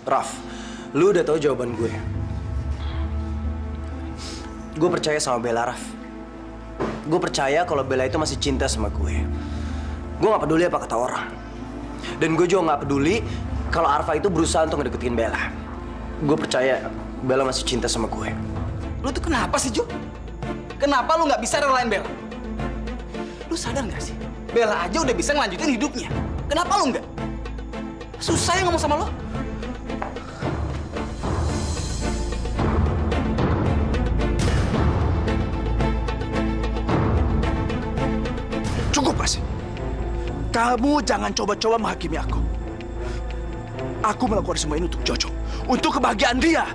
Raf, lu udah tahu jawaban gue. Gue percaya sama Bella, Raf. Gue percaya kalau Bella itu masih cinta sama gue. Gue gak peduli apa kata orang. Dan gue juga gak peduli kalau Arfa itu berusaha untuk ngedeketin Bella. Gue percaya Bella masih cinta sama gue. Lu tuh kenapa sih, Jo? Kenapa lu nggak bisa relain Bella? Lu sadar nggak sih? Bella aja udah bisa ngelanjutin hidupnya. Kenapa lu nggak? Susah ya ngomong sama lo. Cukup, Mas. Kamu jangan coba-coba menghakimi aku. Aku melakukan semua ini untuk Jojo. Untuk kebahagiaan dia.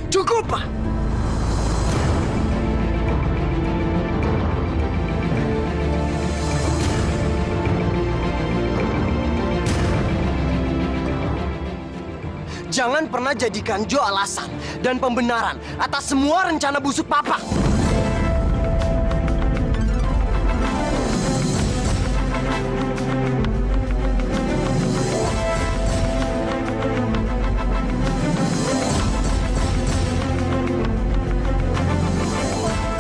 Cukup, Pak. Jangan pernah jadikan Jo alasan dan pembenaran atas semua rencana busuk Papa.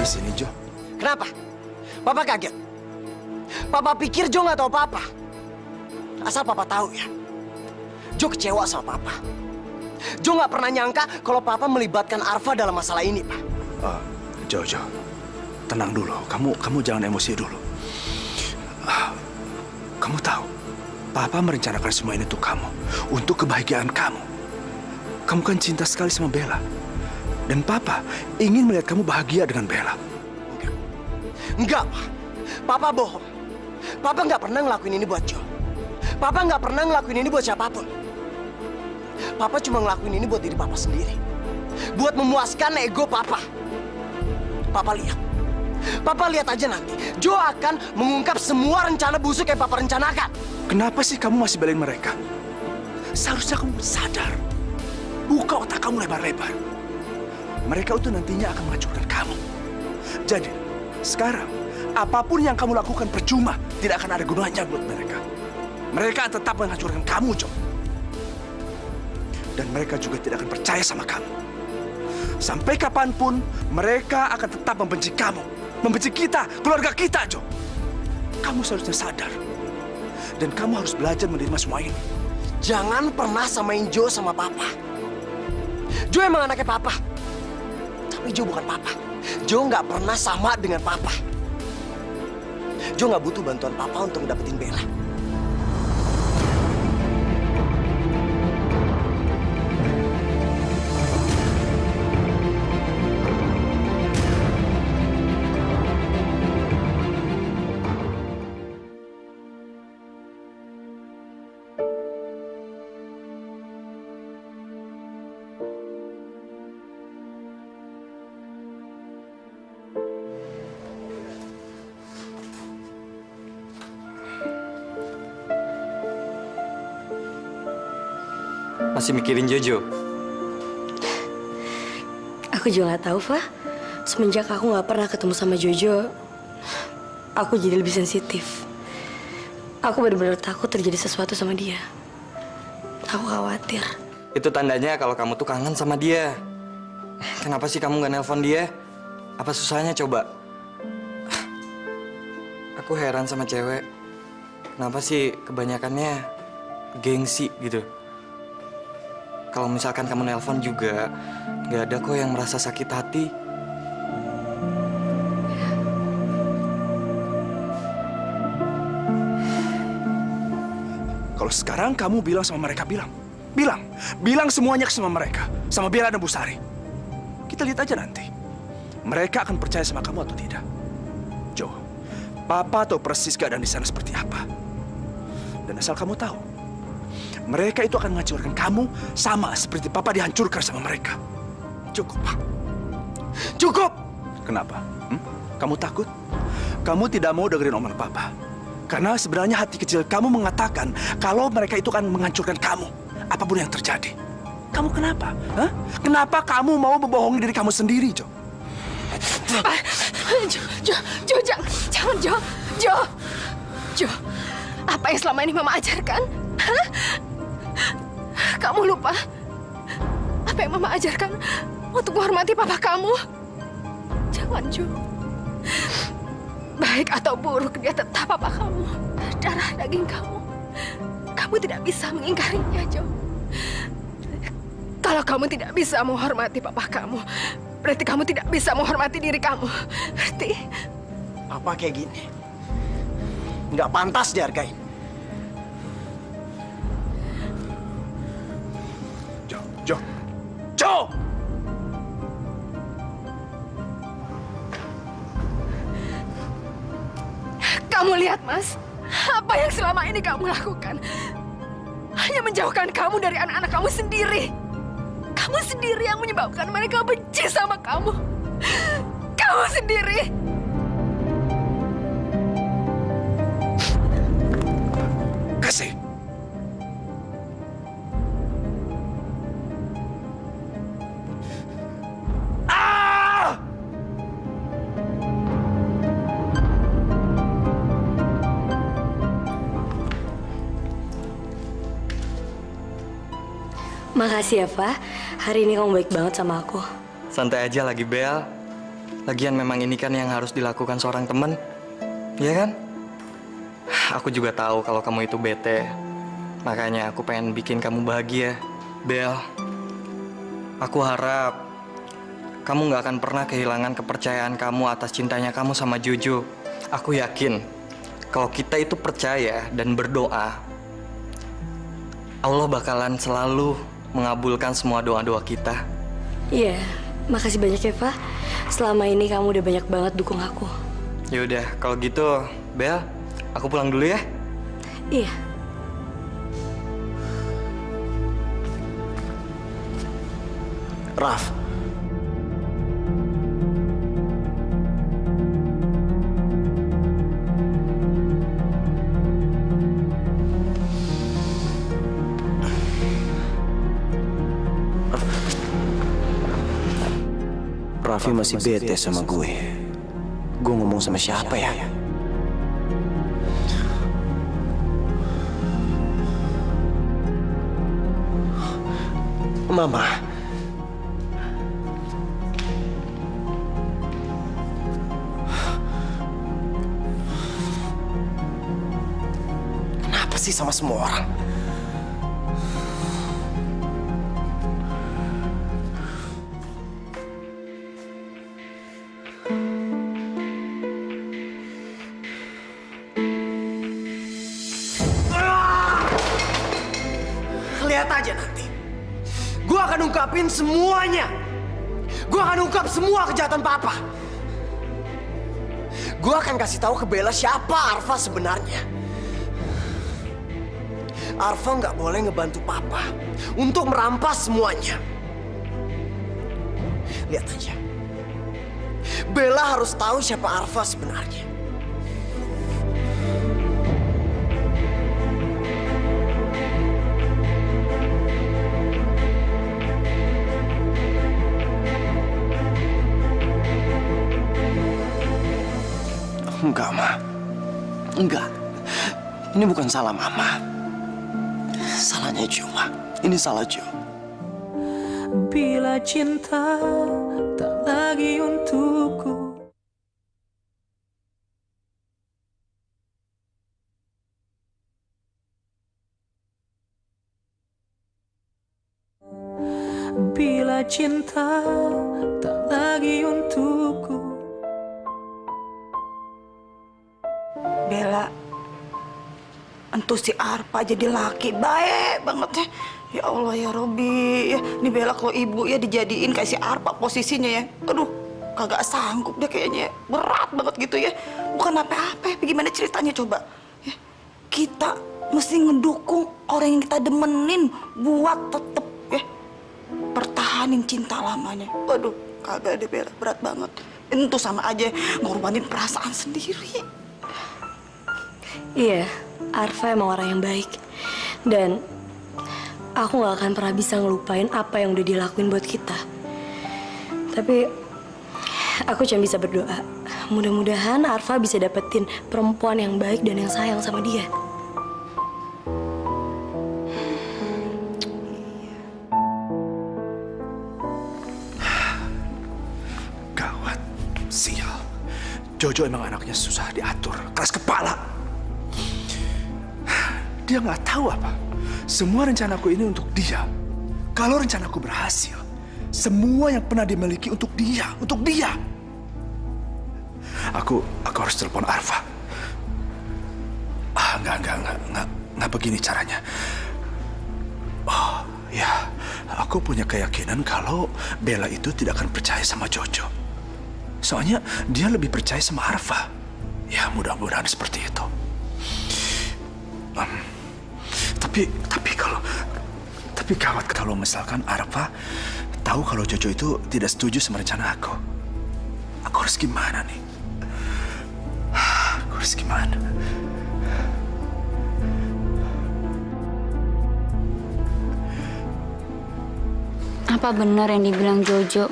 Di sini, Jo. Kenapa? Papa kaget. Papa pikir Jo nggak tahu apa-apa. Asal Papa tahu ya, Jo kecewa sama Papa. Jo nggak pernah nyangka kalau Papa melibatkan Arfa dalam masalah ini, Pak. Jo, tenang dulu. Kamu jangan emosi dulu. Kamu tahu, Papa merencanakan semua ini untuk kamu, untuk kebahagiaan kamu. Kamu kan cinta sekali sama Bella, dan Papa ingin melihat kamu bahagia dengan Bella. Enggak, Pak. Papa bohong. Papa nggak pernah ngelakuin ini buat Jo. Papa nggak pernah ngelakuin ini buat siapapun. Papa cuma ngelakuin ini buat diri Papa sendiri. Buat memuaskan ego Papa. Papa lihat. Papa lihat aja nanti. Jo akan mengungkap semua rencana busuk yang Papa rencanakan. Kenapa sih kamu masih belain mereka? Seharusnya kamu sadar. Buka otak kamu lebar-lebar. Mereka itu nantinya akan menghancurkan kamu. Jadi, sekarang, apapun yang kamu lakukan percuma. Tidak akan ada gunanya buat mereka. Mereka tetap menghancurkan kamu, Jo. Dan mereka juga tidak akan percaya sama kamu. Sampai kapanpun, mereka akan tetap membenci kamu. Membenci kita, keluarga kita, Jo. Kamu seharusnya sadar. Dan kamu harus belajar menerima semua ini. Jangan pernah samain Jo sama Papa. Jo emang anaknya Papa. Tapi Jo bukan Papa. Jo nggak pernah sama dengan Papa. Jo nggak butuh bantuan Papa untuk dapetin Bella. Masih mikirin Jojo? Aku juga nggak tahu, Fa. Semenjak aku nggak pernah ketemu sama Jojo, aku jadi lebih sensitif. Aku benar-benar takut terjadi sesuatu sama dia. Aku khawatir. Itu tandanya kalau kamu tuh kangen sama dia. Kenapa sih kamu nggak nelpon dia? Apa susahnya coba? Aku heran sama cewek. Kenapa sih kebanyakannya gengsi gitu? Kalau misalkan kamu nelpon juga, nggak ada kok yang merasa sakit hati. Kalau sekarang kamu bilang sama mereka, bilang semuanya sama mereka, sama Bella dan Bu Sari. Kita lihat aja nanti, mereka akan percaya sama kamu atau tidak. Jo, Papa tahu persis keadaan di sana seperti apa. Dan asal kamu tahu, mereka itu akan menghancurkan kamu sama seperti Papa dihancurkan sama mereka. Cukup, Pak. Cukup! Kenapa? Kamu takut? Kamu tidak mau dengerin omongan Papa. Karena sebenarnya hati kecil kamu mengatakan kalau mereka itu akan menghancurkan kamu. Apapun yang terjadi. Kamu kenapa? Hah? Kenapa kamu mau membohongi diri kamu sendiri, Jo? Jo, jangan, Jo. Apa yang selama ini Mama ajarkan? Hah? Kamu lupa apa yang Mama ajarkan untuk menghormati papa kamu? Jangan, Jo. Baik atau buruk, dia tetap papa kamu. Darah daging kamu. Kamu tidak bisa mengingkarinya, Jo. Kalau kamu tidak bisa menghormati papa kamu, berarti kamu tidak bisa menghormati diri kamu. Ngerti? Papa kayak gini. Nggak pantas dihargain. Jo! Kamu lihat, Mas, apa yang selama ini kamu lakukan hanya menjauhkan kamu dari anak-anak kamu sendiri. Kamu sendiri yang menyebabkan mereka benci sama kamu. Kamu sendiri. Kasih. Makasih ya, Pak. Hari ini kamu baik banget sama aku. Santai aja lagi, Bel. Lagian memang ini kan yang harus dilakukan seorang teman. Iya kan? Aku juga tahu kalau kamu itu bete. Makanya aku pengen bikin kamu bahagia. Bel, aku harap kamu nggak akan pernah kehilangan kepercayaan kamu atas cintanya kamu sama Jojo. Aku yakin kalau kita itu percaya dan berdoa, Allah bakalan selalu mengabulkan semua doa-doa kita. Iya, makasih banyak ya, Pak. Selama ini kamu udah banyak banget dukung aku. Yaudah, kalau gitu, Bel, aku pulang dulu ya. Iya. Raf. Raffi masih bete sama gue. Gue ngomong sama siapa ya? Mama. Kenapa sih sama semua orang? Lihat aja nanti. Gue akan ungkapin semuanya. Gue akan ungkap semua kejahatan Papa. Gue akan kasih tahu ke Bella siapa Arfa sebenarnya. Arfa nggak boleh ngebantu Papa untuk merampas semuanya. Lihat aja. Bella harus tahu siapa Arfa sebenarnya. Enggak, Ma. Enggak. Ini bukan salah Mama. Salahnya Jo, Ma. Ini salah Jo. Bila cinta tak lagi untukku, bila cinta tak lagi untukku. Bella, entu si Arpa jadi laki baik banget ya. Ya Allah ya Robi, ya ini Bella kalau ibu ya dijadiin kayak si Arpa posisinya ya. Aduh, kagak sanggup deh kayaknya, berat banget gitu ya. Bukan apa-apa, bagaimana ceritanya coba? Ya, kita mesti ngedukung orang yang kita demenin buat tetep ya pertahanin cinta lamanya. Waduh, kagak deh Bella, berat banget. Itu sama aja ngorbanin perasaan sendiri. Iya, Arfa emang orang yang baik. Dan aku gak akan pernah bisa ngelupain apa yang udah dilakuin buat kita. Tapi aku cuma bisa berdoa. Mudah-mudahan Arfa bisa dapetin perempuan yang baik dan yang sayang sama dia. Gawat, sial. Jojo emang anaknya susah diatur, keras kepala. Dia nggak tahu apa. Semua rencanaku ini untuk dia. Kalau rencanaku berhasil, semua yang pernah dimiliki untuk dia, untuk dia. Aku harus telepon Arfa. Nggak begini caranya. Oh, ya, aku punya keyakinan kalau Bella itu tidak akan percaya sama Jojo. Soalnya dia lebih percaya sama Arfa. Ya, mudah-mudahan seperti itu. Tapi gawat kalau misalkan Arfa tahu kalau Jojo itu tidak setuju sama rencana aku. Aku harus gimana nih? Aku harus gimana? Apa benar yang dibilang Jojo?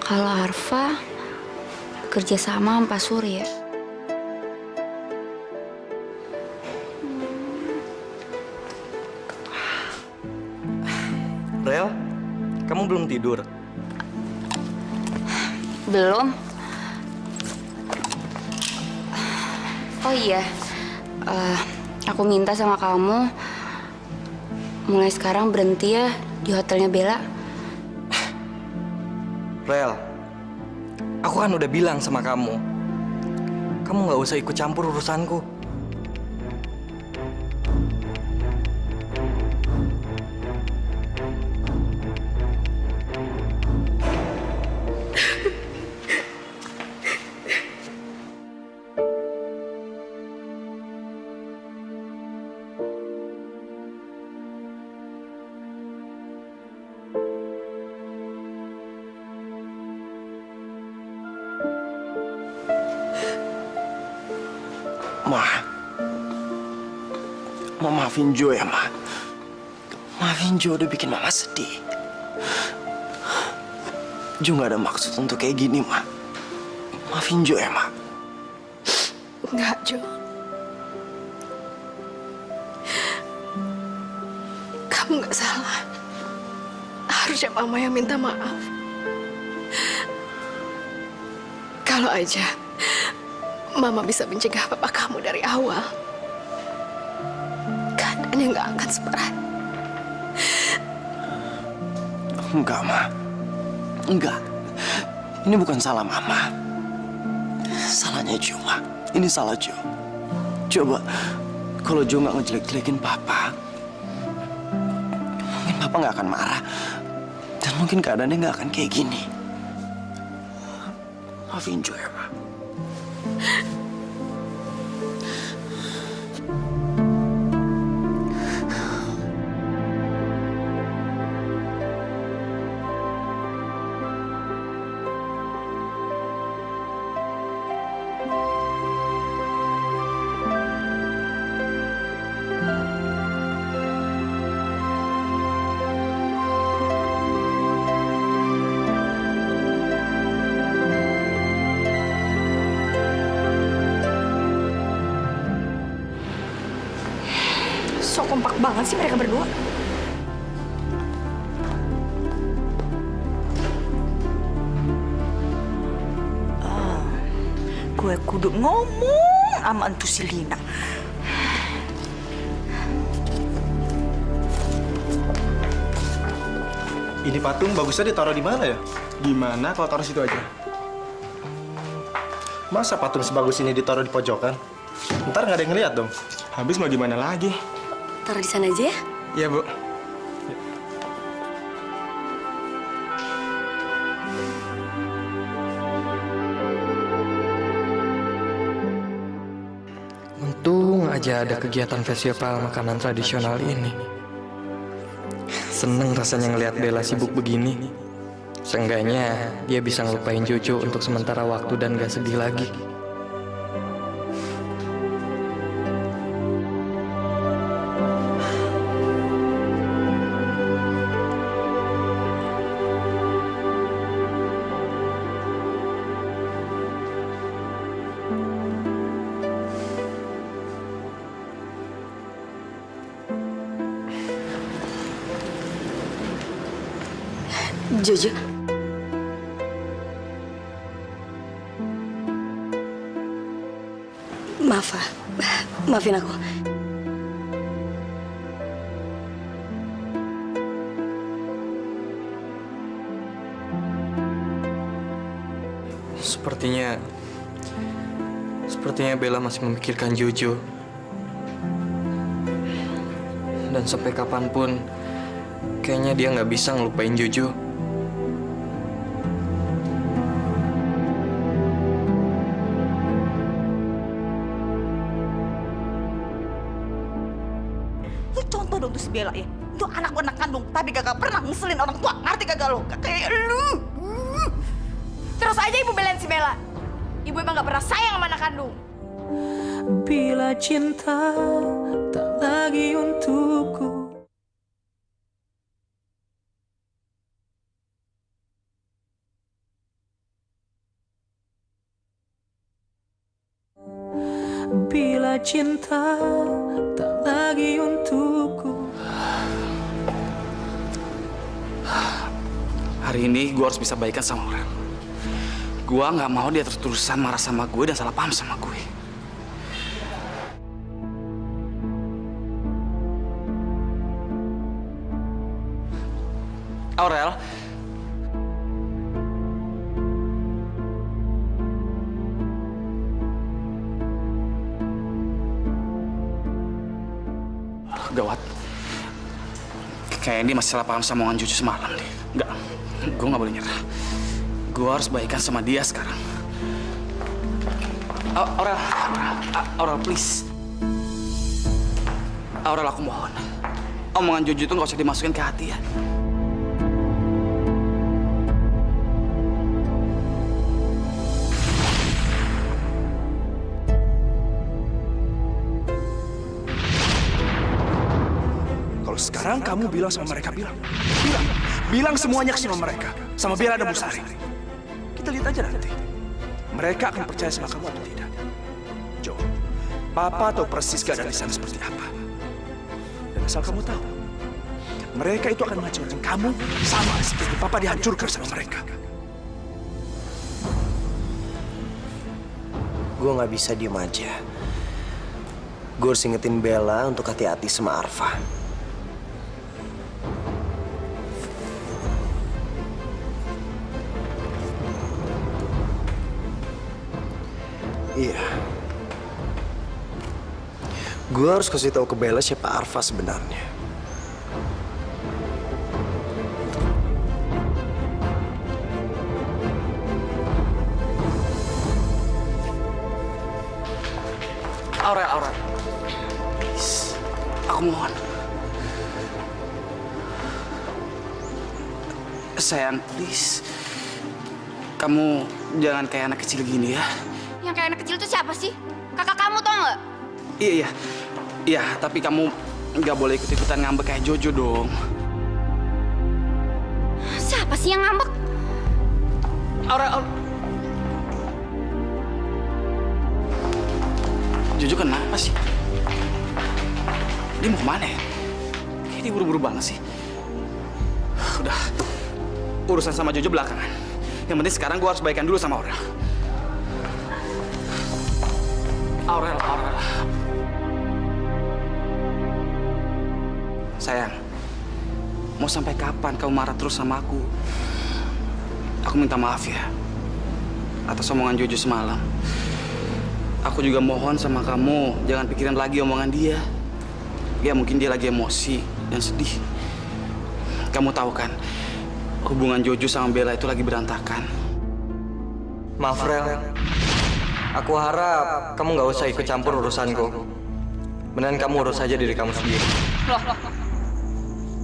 Kalau Arfa kerja sama Pak Surya. Rel, kamu belum tidur? Belum. Oh iya, aku minta sama kamu mulai sekarang berhenti ya di hotelnya Bella. Rel, aku kan udah bilang sama kamu. Kamu nggak usah ikut campur urusanku. Ma, maafin Jo ya, Ma. Maafin Jo udah bikin Mama sedih. Jo nggak ada maksud untuk kayak gini, Ma. Maafin Jo ya, Ma. Enggak, Jo. Kamu nggak salah. Harusnya Mama yang minta maaf. Kalau aja Mama bisa mencegah papa kamu dari awal, keadaannya nggak akan separah. Enggak, Ma. Enggak. Ini bukan salah Mama. Salahnya Jo, Ma. Ini salah Jo. Coba, kalau Jo nggak ngejelek-jelekin Papa, mungkin Papa nggak akan marah. Dan mungkin keadaannya nggak akan kayak gini. Maafin Jo ya, Ma. So kompak banget sih mereka berdua. Gue kudu ngomong sama entu si Lina. Ini patung bagusnya ditaruh di mana ya? Gimana kalau taruh situ aja? Masa patung sebagus ini ditaruh di pojokan? Ntar nggak ada yang ngeliat dong. Habis mau gimana lagi? Taruh di sana aja ya. Iya, Bu. Untung aja ada kegiatan festival makanan tradisional ini. Seneng rasanya ngelihat Bella sibuk begini. Seenggaknya dia bisa ngelupain Jojo untuk sementara waktu dan gak sedih lagi. Jojo. Maaf, Fa. Maafin aku. Sepertinya Bella masih memikirkan Jojo. Dan sampai kapanpun, kayaknya dia nggak bisa ngelupain Jojo. Lu contoh dong tuh si Bella ya. Itu anak kandung, tapi gak pernah ngeselin orang tua. Ngerti kagak lo? Gak kayak lu. Terus aja ibu belain si Bella. Ibu emang gak pernah sayang sama anak kandung. Bila cinta tak lagi untukku. Bila cinta tak lagi untukku. Hari ini gue harus bisa baikan sama Aurel. Gue nggak mau dia terus-terusan marah sama gue dan salah paham sama gue. Aurel. Gawat. Kayaknya dia masih salah paham sama omongan Jojo semalam deh. Enggak, gue nggak boleh nyerah. Gue harus baikan sama dia sekarang. Aurel, please. Aurel, aku mohon. Omongan Jojo itu nggak usah dimasukin ke hati ya. Kalau sekarang kamu bilang sama mereka, bilang semuanya sama mereka, sama Bella dan Busari. Kita lihat aja nanti. Mereka akan percaya sama kamu atau tidak. Jo, Papa tahu persis keadaan di sana seperti apa. Dan asal kamu tahu, mereka itu akan menghancurkan kamu sama seperti Papa dihancurkan sama mereka. Gue nggak bisa diem aja. Gue harus ingetin Bella untuk hati-hati sama Arfa. Iya. Gue harus kasih tahu ke Bella siapa Arfa sebenarnya. Aurel. Please, aku mohon. Sayang, please. Kamu jangan kayak anak kecil gini ya. Yang kayak anak kecil itu siapa sih? Kakak kamu tau nggak? Iya, tapi kamu nggak boleh ikut-ikutan ngambek kayak Jojo dong. Siapa sih yang ngambek? Aurel. Jojo kenapa sih? Dia mau kemana ya? Kayaknya dia buru-buru banget sih. Udah, urusan sama Jojo belakangan. Yang penting sekarang gue harus baikan dulu sama Aurel. Aurel. Sayang, mau sampai kapan kamu marah terus sama aku? Aku minta maaf ya atas omongan Jojo semalam. Aku juga mohon sama kamu, jangan pikirin lagi omongan dia. Ya mungkin dia lagi emosi dan sedih. Kamu tahu kan, hubungan Jojo sama Bella itu lagi berantakan. Maaf, Rel. Aku harap kamu nggak usah ikut campur urusanku. Mendingan kamu urus aja diri kamu sendiri. Loh.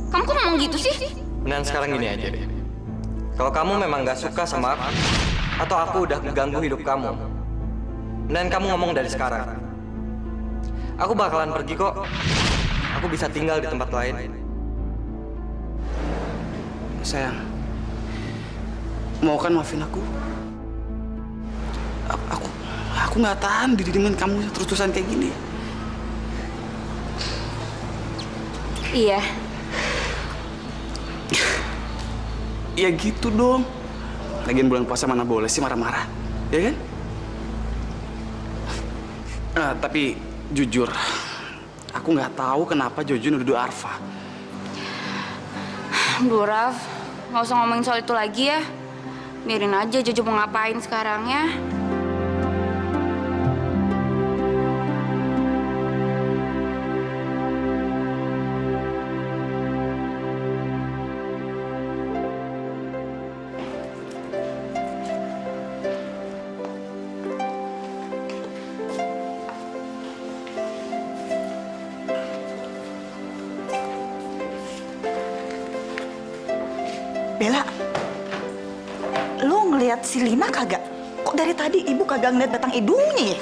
Kamu kok ngomong gitu sih? Mendingan sekarang gini aja deh. Kalau kamu memang nggak suka sama aku, atau aku udah mengganggu hidup kamu, mendingan kamu ngomong dari sekarang. Aku bakalan pergi kok. Aku bisa tinggal di tempat lain. Sayang, mau kan maafin aku? Aku nggak tahan didiemin kamu terus-terusan kayak gini. Iya. Ya gitu dong. Lagian bulan puasa mana boleh sih marah-marah, ya kan? Tapi jujur, aku nggak tahu kenapa Jojo nuduh Arfa. Bu Raf, nggak usah ngomongin soal itu lagi ya. Biarin aja Jojo mau ngapain sekarang ya. Bella, lu ngelihat si Lina kagak? Kok dari tadi ibu kagak ngeliat batang hidungnya ya?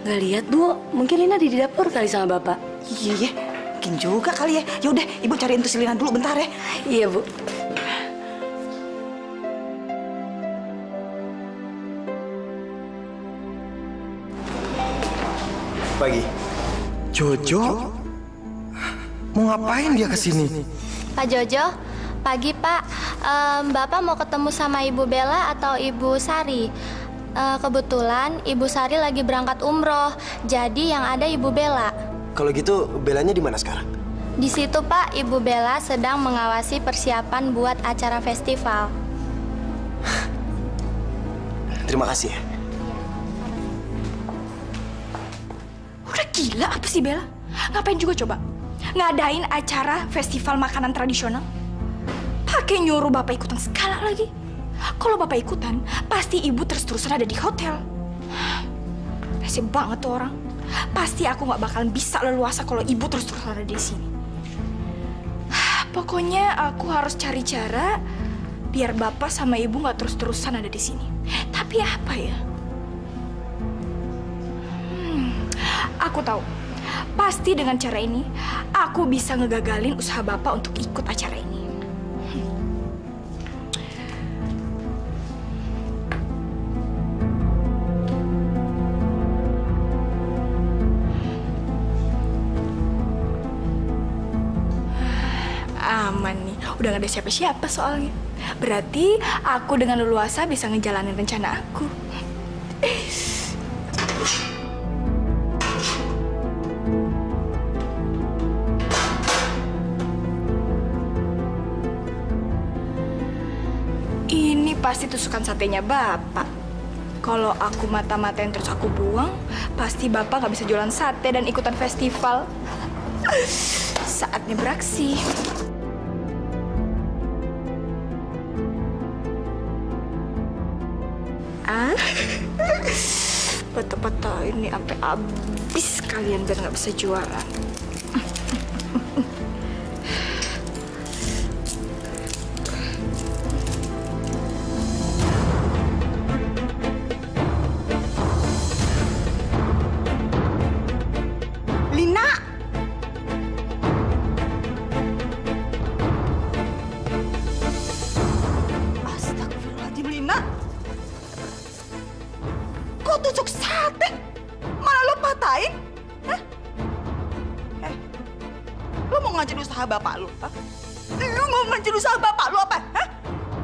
Nggak lihat, Bu. Mungkin Lina di dapur kali sama Bapak. Iya, mungkin juga kali ya. Ya udah, ibu cariin tuh si Lina dulu bentar ya. Iya, Bu. Pagi. Jojo? Mau ngapain dia kesini? Pak Jojo, pagi Pak. Bapak mau ketemu sama Ibu Bella atau Ibu Sari? Kebetulan Ibu Sari lagi berangkat umroh, jadi yang ada Ibu Bella. Kalau gitu, Bellanya di mana sekarang? Di situ Pak, Ibu Bella sedang mengawasi persiapan buat acara festival. Terima kasih ya. Udah gila apa sih Bella? Ngapain juga coba? Ngadain acara festival makanan tradisional? Pakai nyuruh Bapak ikutan segala lagi. Kalau Bapak ikutan, pasti Ibu terus-terusan ada di hotel. Rese banget tuh orang. Pasti aku nggak bakalan bisa leluasa kalau Ibu terus-terusan ada di sini. Pokoknya aku harus cari cara biar Bapak sama Ibu nggak terus-terusan ada di sini. Tapi apa ya? Aku tahu. Pasti dengan cara ini, aku bisa ngegagalin usaha Bapak untuk ikut acara ini. Aman nih, udah gak ada siapa-siapa soalnya. Berarti aku dengan leluasa bisa ngejalanin rencana aku. Ini pasti tusukan satenya Bapak. Kalau aku mata-matain terus aku buang, pasti Bapak nggak bisa jualan sate dan ikutan festival. Saatnya beraksi. Foto-foto ini sampai habis kalian biar nggak bisa jualan. Lina! Astagfirullahaladzim, Lina. Kok tusuk sate? Malah lo patahin? Hah? Lo mau ngajarin usaha bapak lo? Hah? Lo mau ngajarin usaha bapak lo apa? Hah?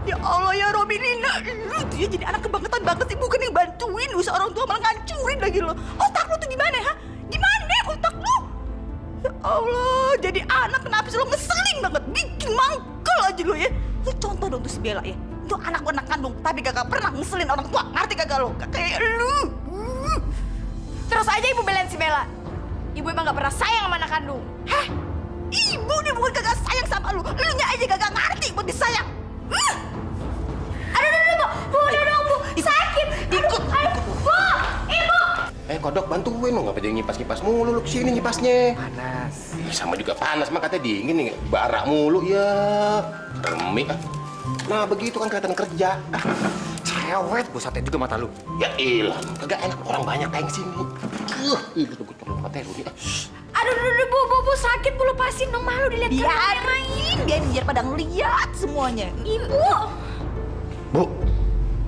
Ya Allah ya Robi, Lina. Lo tuh ya jadi anak kebangetan banget sih. Bukan yang bantuin usaha orang tua, malah ngancurin lagi lo. Otak lo tuh gimana, ha? Gimana otak lo? Ya Allah, jadi anak kenapa sih lo ngeselin banget? Bikin mangkel aja lo ya. Lo contoh dong tuh si Bella ya. Itu anak kandung, tapi gak pernah ngeselin orang tua. Ngerti kagak lo? Gak kayak lu. Terus aja Ibu belain si Bella. Ibu emang gak pernah sayang sama anak kandung. Hah? Ibu nih bukan kagak sayang sama lu. Lu nya aja kagak ngerti buat disayang. Aduh, Bu, udah dong, Bu. Sakit. Ikut. Bu, Ibu. Kodok bantuin lo, ngapa jadi nyipas-nyipas mulu lu kesini nyipasnya? Panas. Sama juga panas, mah katanya dingin nih, barak mulu ya. Remik ah. Nah begitu kan kelihatan kerja. Cerewet, gue sate juga mata lu. Ya ilah, kagak enak orang banyak kayak sini. Itu gue tolong katanya lu nih. Aduh, Bu, sakit, Bu, lepasin dong, malu dilihat Biar pada ngeliat semuanya. Ibu. Bu,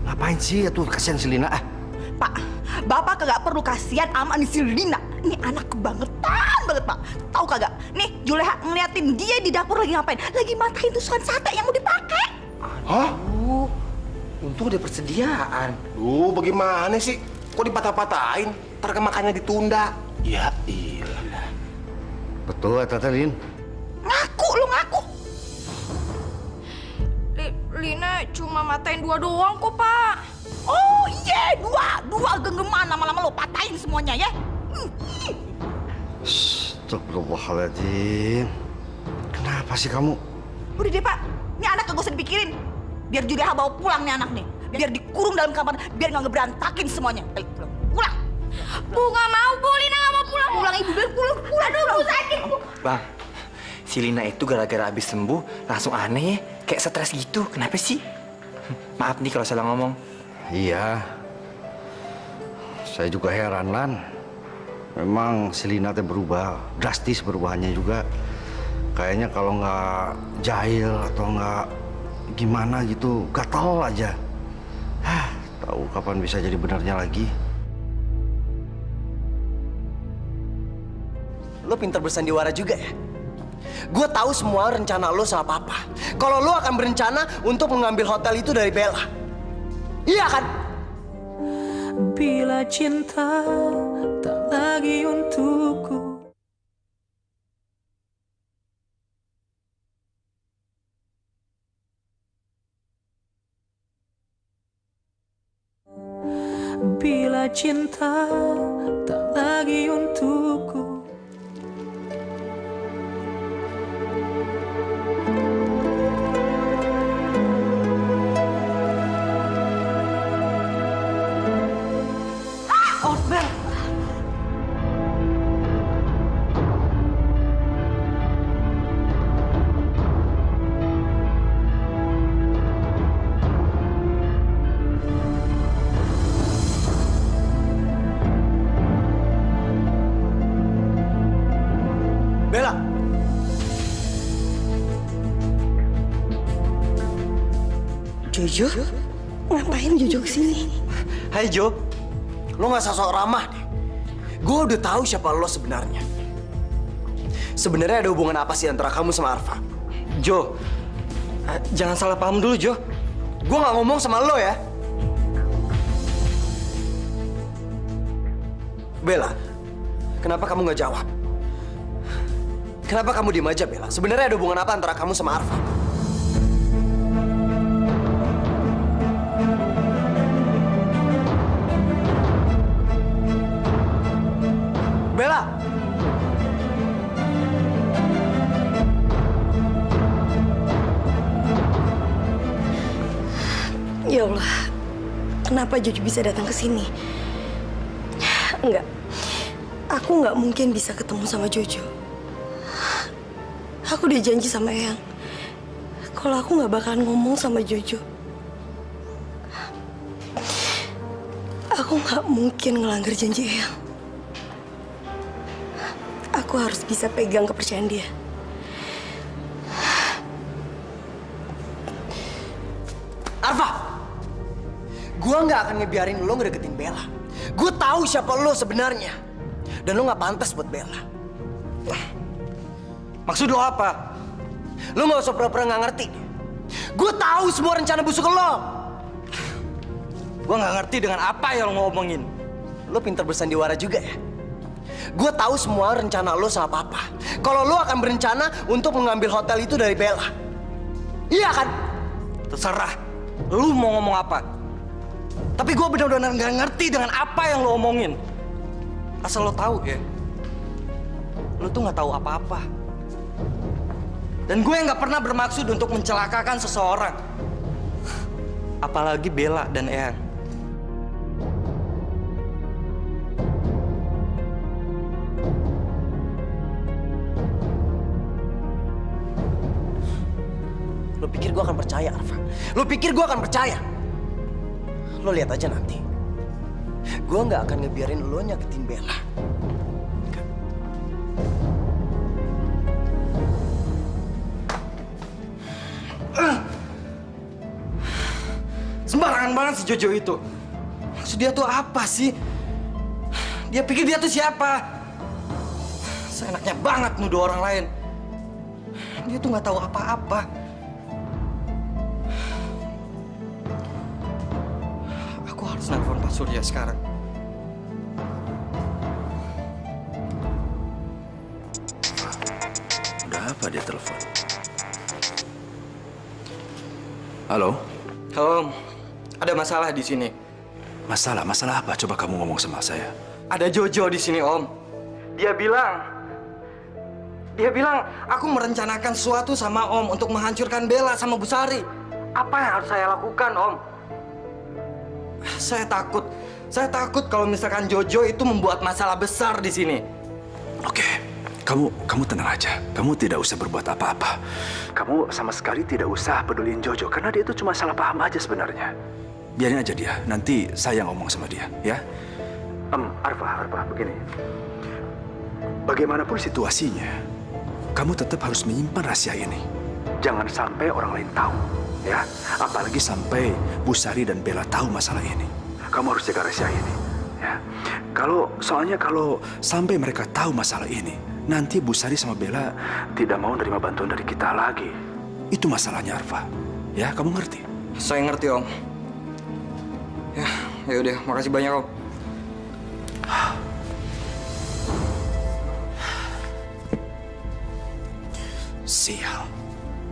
ngapain sih tuh kasihan si Lina? Pak, Bapak kagak perlu kasihan sama si Lina. Ini anak kebangetan banget, Pak. Tahu kagak? Nih, Juleha ngeliatin dia di dapur lagi ngapain? Lagi matahin tusukan sate yang mau dipakai. Hah? Untung ada persediaan. Bagaimana sih? Kok dipatah-patahin? Ntar makannya ditunda. Ya ilah. Betul, Tante Lin. Ngaku, lu ngaku. Lina cuma matain 2 doang kok, Pak. Oh iya, 2 genggaman lama-lama lo patahin semuanya ya. Astagfirullahaladzim. Kenapa sih kamu? Udah deh, Pak. Ini anak gak usah dipikirin. Biar Juleha bawa pulang nih anak nih. Biar dikurung dalam kamar, biar nggak ngeberantakin semuanya. Ayo, pulang. Bu, nggak mau, Bu. Lina nggak mau pulang. Pulang, Ibu. Biar pulang. Aduh, sakit, Bu. Bang, si Lina itu gara-gara habis sembuh langsung aneh ya. Kayak stres gitu. Kenapa sih? Maaf nih kalau salah ngomong. Iya. Saya juga heran, Lan. Memang si Lina teh berubah. Drastis perubahannya juga. Kayaknya kalau nggak jahil atau nggak gimana gitu, gatal aja. Tahu kapan bisa jadi benarnya lagi. Lo pintar bersandiwara juga ya? Gue tahu semua rencana lo sama papa. Kalau lo akan berencana untuk mengambil hotel itu dari Bella. Iya kan? Bila cinta tak lagi untukku. Bila cinta tak lagi untukku. Oh, Bel. Bella. Jojo? Ngapain Jojo kesini? Hai Jo. Lo nggak usah sok ramah deh. Gue udah tahu siapa lo sebenarnya. Sebenarnya ada hubungan apa sih antara kamu sama Arfa? Jo, jangan salah paham dulu, Jo. Gue nggak ngomong sama lo ya. Bella, kenapa kamu nggak jawab? Kenapa kamu diem aja, Bella? Sebenarnya ada hubungan apa antara kamu sama Arfa? Bella! Ya Allah, kenapa Jojo bisa datang ke sini? Enggak, aku nggak mungkin bisa ketemu sama Jojo. Aku udah janji sama Eyang, kalau aku nggak bakalan ngomong sama Jojo. Aku nggak mungkin ngelanggar janji Eyang. Aku harus bisa pegang kepercayaan dia. Arfa! Gue nggak akan ngebiarin lo ngedeketin Bella. Gue tahu siapa lo sebenarnya. Dan lo nggak pantas buat Bella. Maksud lo apa? Lo nggak usah pura-pura nggak ngerti. Gue tahu semua rencana busuk lo. Gue nggak ngerti dengan apa yang lo ngomongin. Lo pintar bersandiwara juga ya. Gue tahu semua rencana lo sama papa. Kalau lo akan berencana untuk mengambil hotel itu dari Bella. Iya kan? Terserah. Lu mau ngomong apa? Tapi gue benar-benar nggak ngerti dengan apa yang lo omongin. Asal lo tahu ya, lo tuh nggak tahu apa-apa. Dan gue nggak pernah bermaksud untuk mencelakakan seseorang. Apalagi Bella dan Eyang. Lo pikir gue akan percaya, Arfa? Lo pikir gue akan percaya? Lo lihat aja nanti. Gue nggak akan ngebiarin lo nyakitin Bella. Sembarangan banget si Jojo itu. Maksud dia tuh apa sih? Dia pikir dia tuh siapa? Seenaknya banget nuduh orang lain. Dia tuh nggak tahu apa-apa. harus nelfon Pak Surya sekarang. Udah apa dia telepon? Halo? Halo, Om. Ada masalah di sini. Masalah apa? Coba kamu ngomong sama saya. Ada Jojo di sini, Om. Dia bilang aku merencanakan sesuatu sama Om untuk menghancurkan Bella sama Bu Sari. Apa yang harus saya lakukan, Om? Saya takut kalau misalkan Jojo itu membuat masalah besar di sini. Oke, kamu tenang aja. Kamu tidak usah berbuat apa-apa. Kamu sama sekali tidak usah peduliin Jojo karena dia itu cuma salah paham aja sebenarnya. Biarin aja dia. Nanti saya ngomong sama dia, ya. Arfa, begini. Bagaimanapun situasinya, kamu tetap harus menyimpan rahasia ini. Jangan sampai orang lain tahu, ya. Apalagi sampai Bu Sari dan Bella tahu masalah ini. Kamu harus jaga rahasia ini, ya. Soalnya kalau sampai mereka tahu masalah ini, nanti Bu Sari sama Bella tidak mau nerima bantuan dari kita lagi. Itu masalahnya, Arfa. Ya, kamu ngerti? Saya ngerti, Om. Ya udah, makasih banyak, Om.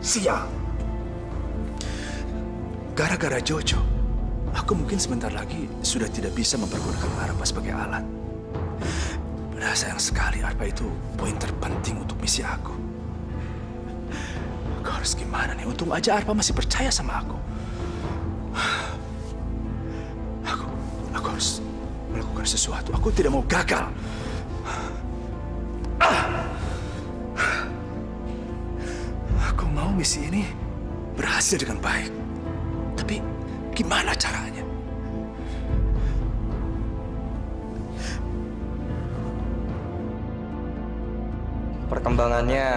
Sial. Gara-gara Jojo, aku mungkin sebentar lagi sudah tidak bisa mempergunakan Arfa sebagai alat. Padahal sayang sekali Arfa itu poin terpenting untuk misi aku. Aku harus gimana nih? Untung aja Arfa masih percaya sama aku. Aku harus melakukan sesuatu. Aku tidak mau gagal. Aku mau misi ini berhasil dengan baik. Tapi gimana caranya? Perkembangannya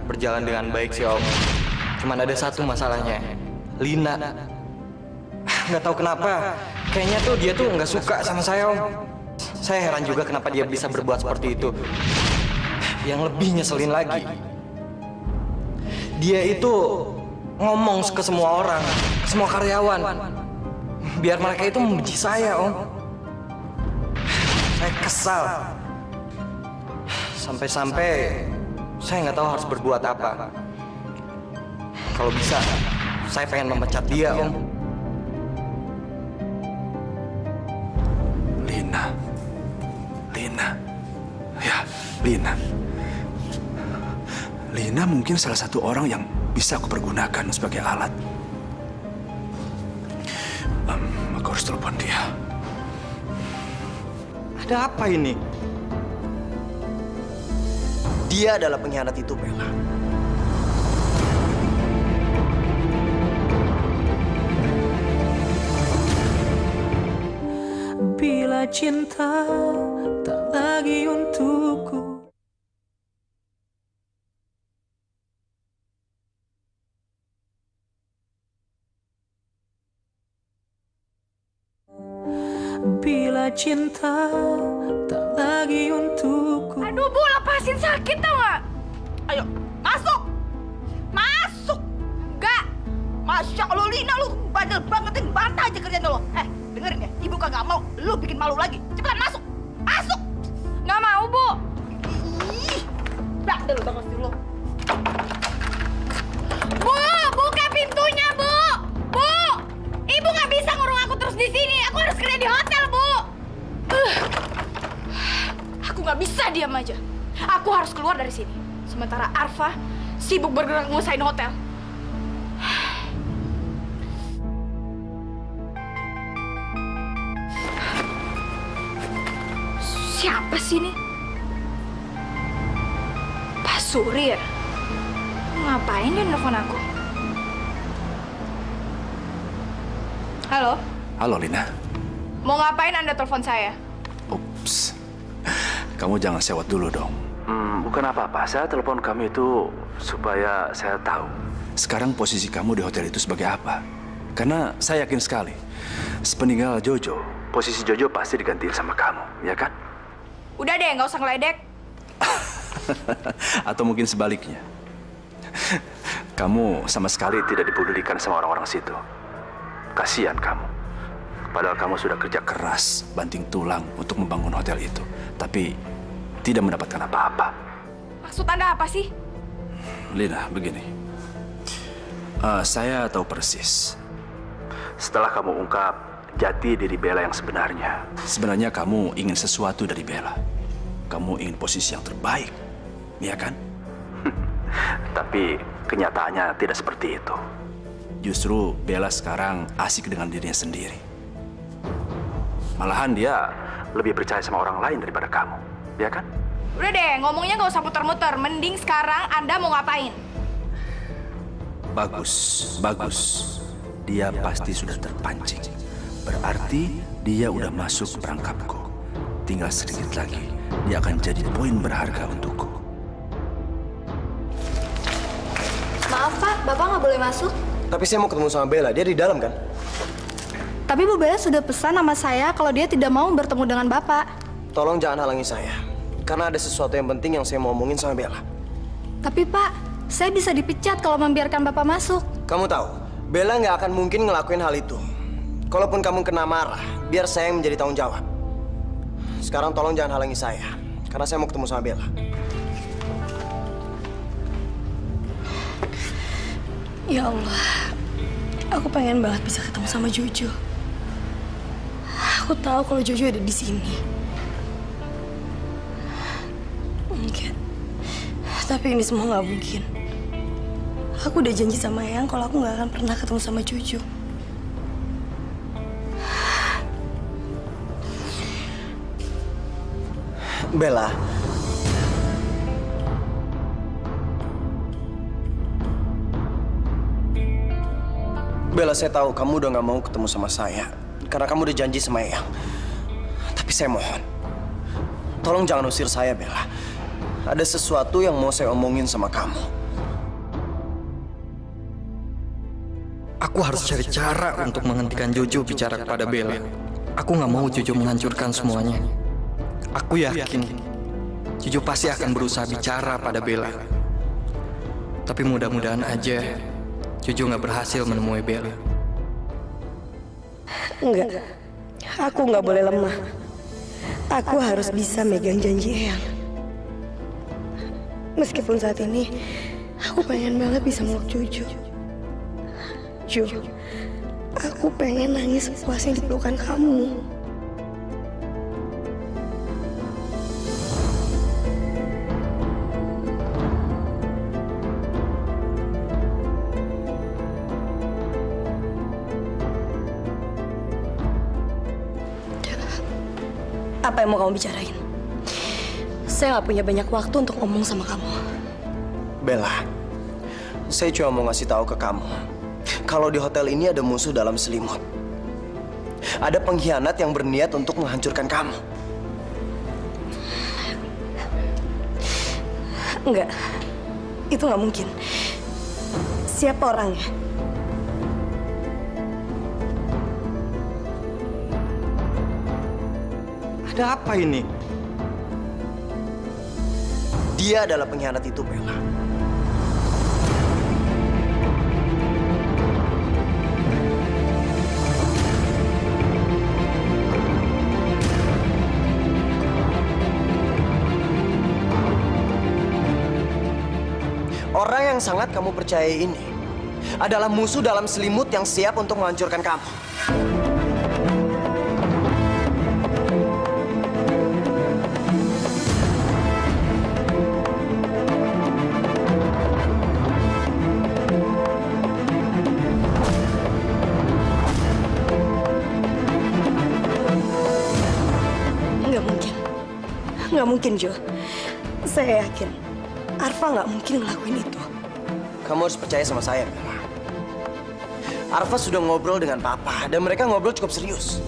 berjalan dengan baik sih, Om. Cuman ada satu masalahnya. Lina. Nggak tahu kenapa. Kayaknya dia tuh nggak suka sama saya, Om. Saya heran juga kenapa dia bisa berbuat seperti itu. Yang lebih ngeselin lagi, dia itu ngomong ke semua orang, semua karyawan, biar mereka itu membenci saya, Om. Saya kesal. Sampai-sampai saya nggak tahu harus berbuat apa. Kalau bisa, saya pengen memecat dia, Om. Lina mungkin salah satu orang yang bisa aku pergunakan sebagai alat. Aku harus telepon dia. Ada apa ini? Dia adalah pengkhianat itu, Bella. Bila cinta tak lagi untukku. Bila cinta tak lagi untukku. Aduh, Bu, lepasin, sakit tau gak? Ayo, masuk! Masuk! Enggak! Masya Allah, Lina, lu bandel banget, bantah aja kerjaan lo. Dengerin ya, ibu kagak mau lu bikin malu lagi. Cepetan masuk! Masuk! Nggak mau, Bu. Ih, bandel banget sih lo. Bu, buka pintunya, Bu. Bu, Ibu nggak bisa ngurung aku terus di sini. Aku harus kerja di hotel, Bu. Aku nggak bisa diam aja. Aku harus keluar dari sini. Sementara Arfa sibuk bergerak ngusain hotel. Siapa sih ini? Pak Suri ya? Ngapain dia nelfon aku? Halo? Halo, Lina. Mau ngapain Anda telepon saya? Ups. Kamu jangan sewot dulu dong. Bukan apa-apa. Saya telepon kamu itu supaya saya tahu sekarang posisi kamu di hotel itu sebagai apa. Karena saya yakin sekali, sepeninggal Jojo, posisi Jojo pasti digantiin sama kamu, ya kan? Udah deh, nggak usah ngeledek. Atau mungkin sebaliknya. Kamu sama sekali tidak dipedulikan sama orang-orang situ. Kasihan kamu. Padahal kamu sudah kerja keras, banting tulang untuk membangun hotel itu. Tapi tidak mendapatkan apa-apa. Maksud Anda apa sih? Lina, begini. Saya tahu persis. Setelah kamu ungkap jati diri Bella yang sebenarnya, sebenarnya kamu ingin sesuatu dari Bella. Kamu ingin posisi yang terbaik, iya kan? Tapi kenyataannya tidak seperti itu. Justru Bella sekarang asik dengan dirinya sendiri. Malahan dia lebih percaya sama orang lain daripada kamu, iya kan? Udah deh, ngomongnya nggak usah muter-muter. Mending sekarang Anda mau ngapain? Bagus, bagus. Dia pasti sudah terpancing. Berarti dia udah masuk perangkapku. Tinggal sedikit lagi, dia akan jadi poin berharga untukku. Maaf Pak, Bapak nggak boleh masuk. Tapi saya mau ketemu sama Bella, dia di dalam kan? Tapi Bu Bella sudah pesan sama saya kalau dia tidak mau bertemu dengan Bapak. Tolong jangan halangi saya. Karena ada sesuatu yang penting yang saya mau omongin sama Bella. Tapi Pak, saya bisa dipecat kalau membiarkan Bapak masuk. Kamu tahu, Bella nggak akan mungkin ngelakuin hal itu. Kalaupun kamu kena marah, biar saya yang menjadi tanggung jawab. Sekarang tolong jangan halangi saya. Karena saya mau ketemu sama Bella. Ya Allah, aku pengen banget bisa ketemu sama Jojo. Aku tahu kalau Jojo ada di sini. Enggak, tapi ini semua nggak mungkin. Aku udah janji sama Eyang kalau aku nggak akan pernah ketemu sama Jojo. Bella. Bella, saya tahu kamu udah nggak mau ketemu sama saya. Karena kamu udah janji sama Eyang. Tapi saya mohon. Tolong jangan usir saya, Bella. Ada sesuatu yang mau saya omongin sama kamu. Aku harus cari cara untuk menghentikan Jojo bicara kepada Bella. Aku nggak mau Jojo menghancurkan semuanya. Aku yakin Jojo pasti akan berusaha bicara pada Bella. Tapi mudah-mudahan aja Jojo nggak berhasil menemui Bella. Enggak, aku nggak boleh lemah. Aku harus bisa megang janji Eyang. Meskipun saat ini aku pengen banget bisa meluk Jojo. Jo, aku pengen nangis sepuasnya di pelukan kamu. Apa yang mau kamu bicarain? Saya nggak punya banyak waktu untuk ngomong sama kamu. Bella, saya cuma mau ngasih tahu ke kamu. Kalau di hotel ini ada musuh dalam selimut. Ada pengkhianat yang berniat untuk menghancurkan kamu. Enggak, itu nggak mungkin. Siapa orangnya? Ada apa ini? Dia adalah pengkhianat itu, Bella. Orang yang sangat kamu percayai ini adalah musuh dalam selimut yang siap untuk menghancurkan kamu. Nggak mungkin, Jo. Saya yakin Arfa nggak mungkin ngelakuin itu. Kamu harus percaya sama saya, Bella. Arfa sudah ngobrol dengan Papa, dan mereka ngobrol cukup serius.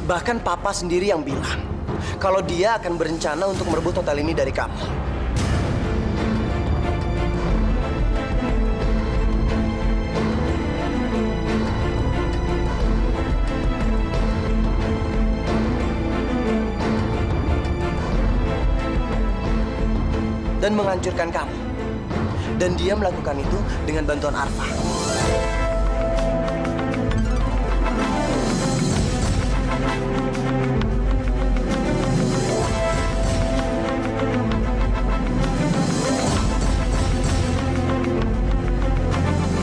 Bahkan Papa sendiri yang bilang kalau dia akan berencana untuk merebut hotel ini dari kamu. dan menghancurkan kamu. Dan dia melakukan itu dengan bantuan Arfa.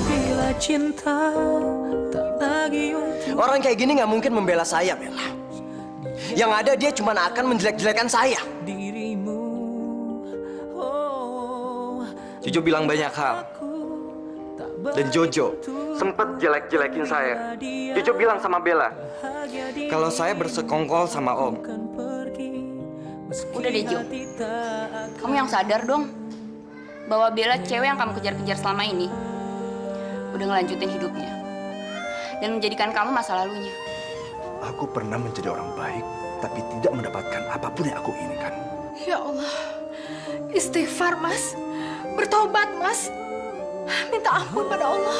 Bila cinta tak lagi untuk Orang kayak gini nggak mungkin membela saya, Bella. Yang ada dia cuma akan menjelek-jelekan saya. dirimu. Oh, Jojo bilang banyak hal. Dan Jojo sempet jelek-jelekin saya. Jojo bilang sama Bella, kalau saya bersekongkol sama Om. Udah deh, Jo. Kamu yang sadar dong bahwa Bella cewek yang kamu kejar-kejar selama ini udah ngelanjutin hidupnya dan menjadikan kamu masa lalunya. Aku pernah menjadi orang baik, tapi tidak mendapatkan apapun yang aku inginkan. Ya Allah, istighfar Mas, bertobat Mas, minta ampun pada Allah.